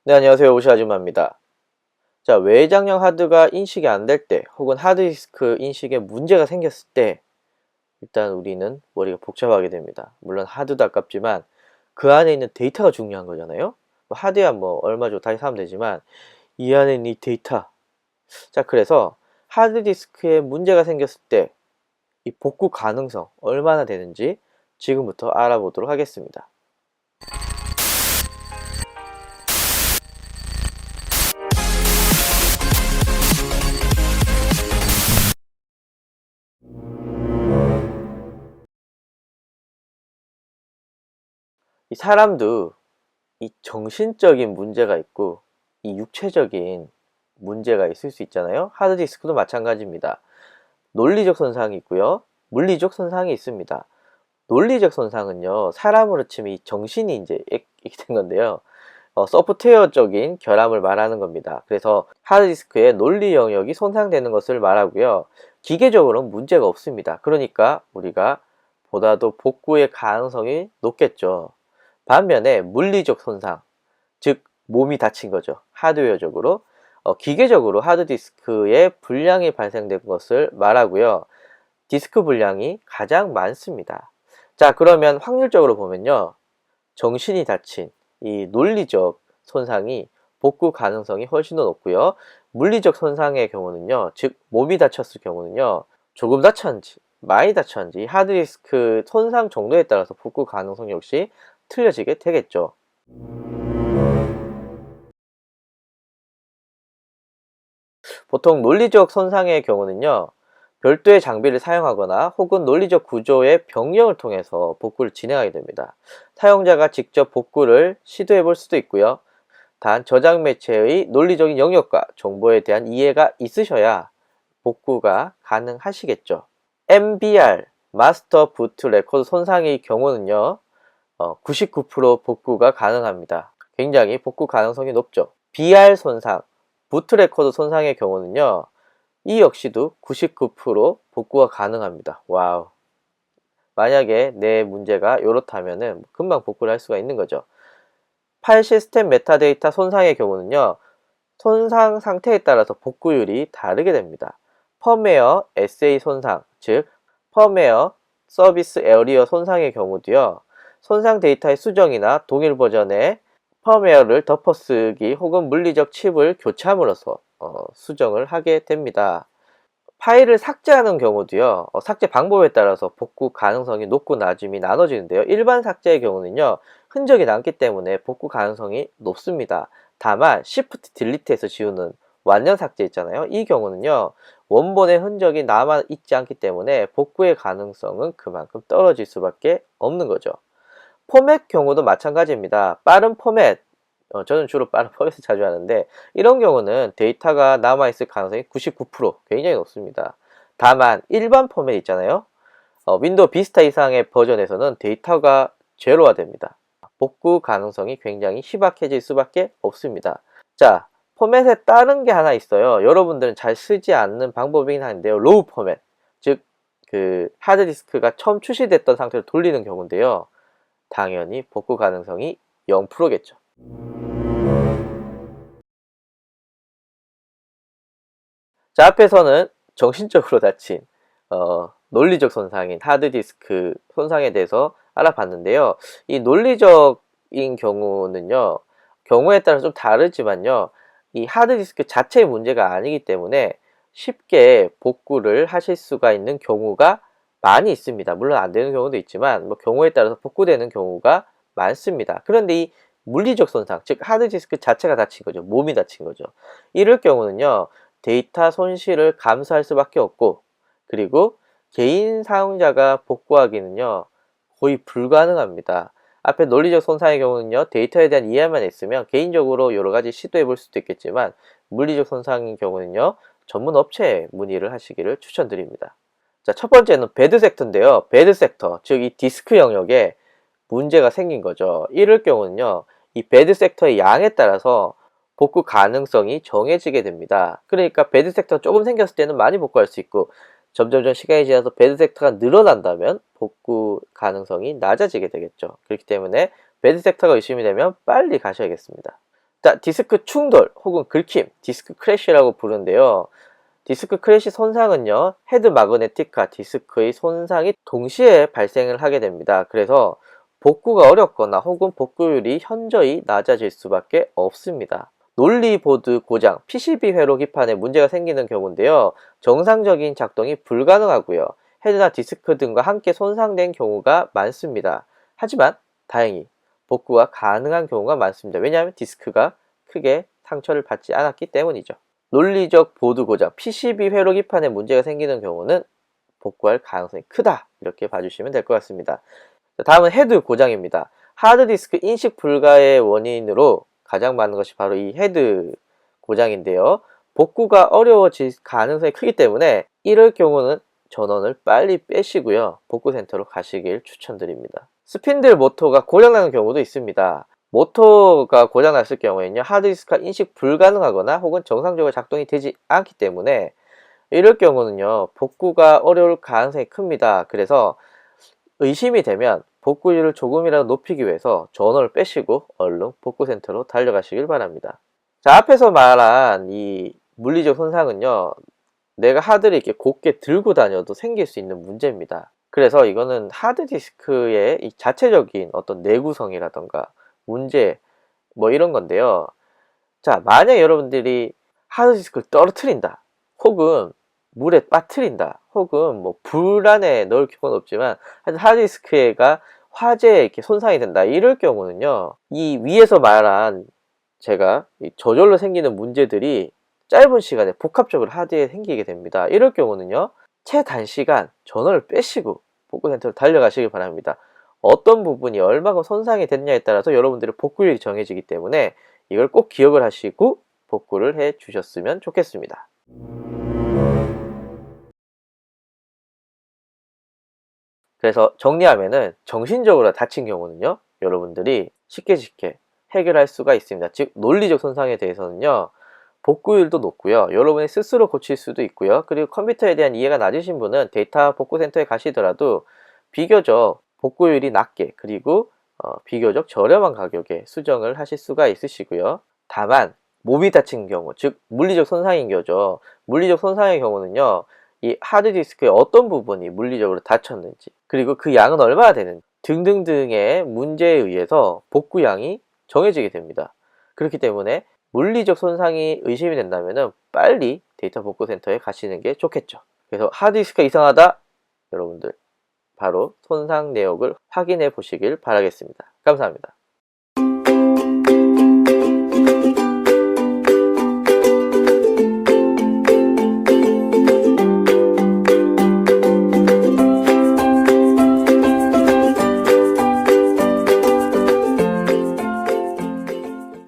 네, 안녕하세요. 오시 아줌마입니다. 자, 외장형 하드가 인식이 안 될 때, 혹은 하드디스크 인식에 문제가 생겼을 때, 일단 우리는 머리가 복잡하게 됩니다. 물론 하드도 아깝지만, 그 안에 있는 데이터가 중요한 거잖아요? 뭐 하드야 뭐 얼마 줘 다시 사면 되지만, 이 안에 있는 이 데이터. 자, 그래서 하드디스크에 문제가 생겼을 때, 이 복구 가능성 얼마나 되는지 지금부터 알아보도록 하겠습니다. 이 사람도 이 정신적인 문제가 있고 이 육체적인 문제가 있을 수 있잖아요. 하드디스크도 마찬가지입니다. 논리적 손상이 있고요. 물리적 손상이 있습니다. 논리적 손상은요, 사람으로 치면 이 정신이 이제 이렇게 된 건데요. 소프트웨어적인 결함을 말하는 겁니다. 그래서 하드디스크의 논리 영역이 손상되는 것을 말하고요. 기계적으로는 문제가 없습니다. 그러니까 우리가 보다도 복구의 가능성이 높겠죠. 반면에 물리적 손상, 즉 몸이 다친 거죠. 하드웨어적으로. 기계적으로 하드디스크에 불량이 발생된 것을 말하고요. 디스크 불량이 가장 많습니다. 자, 그러면 확률적으로 보면요. 정신이 다친 이 논리적 손상이 복구 가능성이 훨씬 더 높고요. 물리적 손상의 경우는요. 즉 몸이 다쳤을 경우는요. 조금 다쳤는지 많이 다쳤는지 하드디스크 손상 정도에 따라서 복구 가능성 역시 틀려지게 되겠죠. 보통 논리적 손상의 경우는요. 별도의 장비를 사용하거나 혹은 논리적 구조의 변경을 통해서 복구를 진행하게 됩니다. 사용자가 직접 복구를 시도해 볼 수도 있고요. 단 저장 매체의 논리적인 영역과 정보에 대한 이해가 있으셔야 복구가 가능하시겠죠. MBR, 마스터 부트 레코드 손상의 경우는요. 99% 복구가 가능합니다. 굉장히 복구 가능성이 높죠. BR 손상, 부트 레코드 손상의 경우는요. 이 역시도 99% 복구가 가능합니다. 와우. 만약에 내 문제가 이렇다면은 금방 복구를 할 수가 있는 거죠. 파일 시스템 메타데이터 손상의 경우는요. 손상 상태에 따라서 복구율이 다르게 됩니다. 펌웨어 SA 손상, 즉 펌웨어 서비스 에리어 손상의 경우도요. 손상 데이터의 수정이나 동일 버전의 펌웨어를 덮어쓰기 혹은 물리적 칩을 교체함으로써 수정을 하게 됩니다. 파일을 삭제하는 경우도요. 삭제 방법에 따라서 복구 가능성이 높고 낮음이 나눠지는데요. 일반 삭제의 경우는요. 흔적이 남기 때문에 복구 가능성이 높습니다. 다만 Shift 딜리트해서 지우는 완전 삭제 있잖아요. 이 경우는요. 원본의 흔적이 남아 있지 않기 때문에 복구의 가능성은 그만큼 떨어질 수밖에 없는 거죠. 포맷 경우도 마찬가지입니다. 빠른 포맷, 저는 주로 빠른 포맷을 자주 하는데 이런 경우는 데이터가 남아있을 가능성이 99% 굉장히 높습니다. 다만 일반 포맷 있잖아요. 윈도우 비스타 이상의 버전에서는 데이터가 제로화 됩니다. 복구 가능성이 굉장히 희박해질 수밖에 없습니다. 자, 포맷에 다른 게 하나 있어요. 여러분들은 잘 쓰지 않는 방법이긴 한데요. 로우 포맷, 즉 그 하드디스크가 처음 출시됐던 상태로 돌리는 경우인데요. 당연히 복구 가능성이 0%겠죠. 자, 앞에서는 정신적으로 다친 논리적 손상인 하드디스크 손상에 대해서 알아봤는데요. 이 논리적인 경우는요. 경우에 따라 좀 다르지만요. 이 하드디스크 자체의 문제가 아니기 때문에 쉽게 복구를 하실 수가 있는 경우가 많이 있습니다. 물론 안 되는 경우도 있지만 뭐 경우에 따라서 복구되는 경우가 많습니다. 그런데 이 물리적 손상, 즉 하드디스크 자체가 다친 거죠. 몸이 다친 거죠. 이럴 경우는요. 데이터 손실을 감수할 수밖에 없고, 그리고 개인 사용자가 복구하기는요 거의 불가능합니다. 앞에 논리적 손상의 경우는요 데이터에 대한 이해만 있으면 개인적으로 여러가지 시도해 볼 수도 있겠지만, 물리적 손상인 경우는요 전문 업체에 문의를 하시기를 추천드립니다. 자, 첫 번째는 배드 섹터인데요. 배드 섹터, 즉 이 디스크 영역에 문제가 생긴 거죠. 이럴 경우는요 이 배드 섹터의 양에 따라서 복구 가능성이 정해지게 됩니다. 그러니까 배드 섹터가 조금 생겼을 때는 많이 복구할 수 있고, 점점점 시간이 지나서 배드 섹터가 늘어난다면 복구 가능성이 낮아지게 되겠죠. 그렇기 때문에 배드 섹터가 의심이 되면 빨리 가셔야겠습니다. 자, 디스크 충돌 혹은 긁힘, 디스크 크래쉬라고 부르는데요. 디스크 크래쉬 손상은요, 헤드 마그네틱과 디스크의 손상이 동시에 발생을 하게 됩니다. 그래서 복구가 어렵거나 혹은 복구율이 현저히 낮아질 수밖에 없습니다. 논리보드 고장, PCB 회로 기판에 문제가 생기는 경우인데요. 정상적인 작동이 불가능하고요. 헤드나 디스크 등과 함께 손상된 경우가 많습니다. 하지만 다행히 복구가 가능한 경우가 많습니다. 왜냐하면 디스크가 크게 상처를 받지 않았기 때문이죠. 논리적 보드 고장, PCB 회로 기판에 문제가 생기는 경우는 복구할 가능성이 크다, 이렇게 봐주시면 될 것 같습니다. 다음은 헤드 고장입니다. 하드디스크 인식 불가의 원인으로 가장 많은 것이 바로 이 헤드 고장인데요. 복구가 어려워질 가능성이 크기 때문에 이럴 경우는 전원을 빨리 빼시고요, 복구센터로 가시길 추천드립니다. 스핀들 모터가 고장나는 경우도 있습니다. 모터가 고장났을 경우에는요, 하드디스크가 인식 불가능하거나 혹은 정상적으로 작동이 되지 않기 때문에 이럴 경우는요, 복구가 어려울 가능성이 큽니다. 그래서 의심이 되면 복구율을 조금이라도 높이기 위해서 전원을 빼시고 얼른 복구센터로 달려가시길 바랍니다. 자, 앞에서 말한 이 물리적 손상은요, 내가 하드를 이렇게 곧게 들고 다녀도 생길 수 있는 문제입니다. 그래서 이거는 하드디스크의 이 자체적인 어떤 내구성이라던가 문제, 뭐 이런 건데요. 자, 만약 여러분들이 하드디스크를 떨어뜨린다, 혹은 물에 빠뜨린다, 혹은 뭐 불 안에 넣을 경우는 없지만 하드디스크가 화재에 이렇게 손상이 된다, 이럴 경우는요, 이 위에서 말한 제가 저절로 생기는 문제들이 짧은 시간에 복합적으로 하드에 생기게 됩니다. 이럴 경우는요, 최단시간 전원을 빼시고 복구센터로 달려가시길 바랍니다. 어떤 부분이 얼마큼 손상이 됐냐에 따라서 여러분들의 복구율이 정해지기 때문에 이걸 꼭 기억을 하시고 복구를 해 주셨으면 좋겠습니다. 그래서 정리하면은, 정신적으로 다친 경우는요, 여러분들이 쉽게 해결할 수가 있습니다. 즉, 논리적 손상에 대해서는요, 복구율도 높고요, 여러분이 스스로 고칠 수도 있고요, 그리고 컴퓨터에 대한 이해가 낮으신 분은 데이터 복구센터에 가시더라도 비교적 복구율이 낮게, 그리고 비교적 저렴한 가격에 수정을 하실 수가 있으시고요. 다만 몸이 다친 경우, 즉 물리적 손상인 거죠. 물리적 손상의 경우는요, 이 하드디스크의 어떤 부분이 물리적으로 다쳤는지, 그리고 그 양은 얼마나 되는지 등등등의 문제에 의해서 복구량이 정해지게 됩니다. 그렇기 때문에 물리적 손상이 의심이 된다면 빨리 데이터 복구센터에 가시는 게 좋겠죠. 그래서 하드디스크가 이상하다, 여러분들 바로 손상 내역을 확인해 보시길 바라겠습니다. 감사합니다.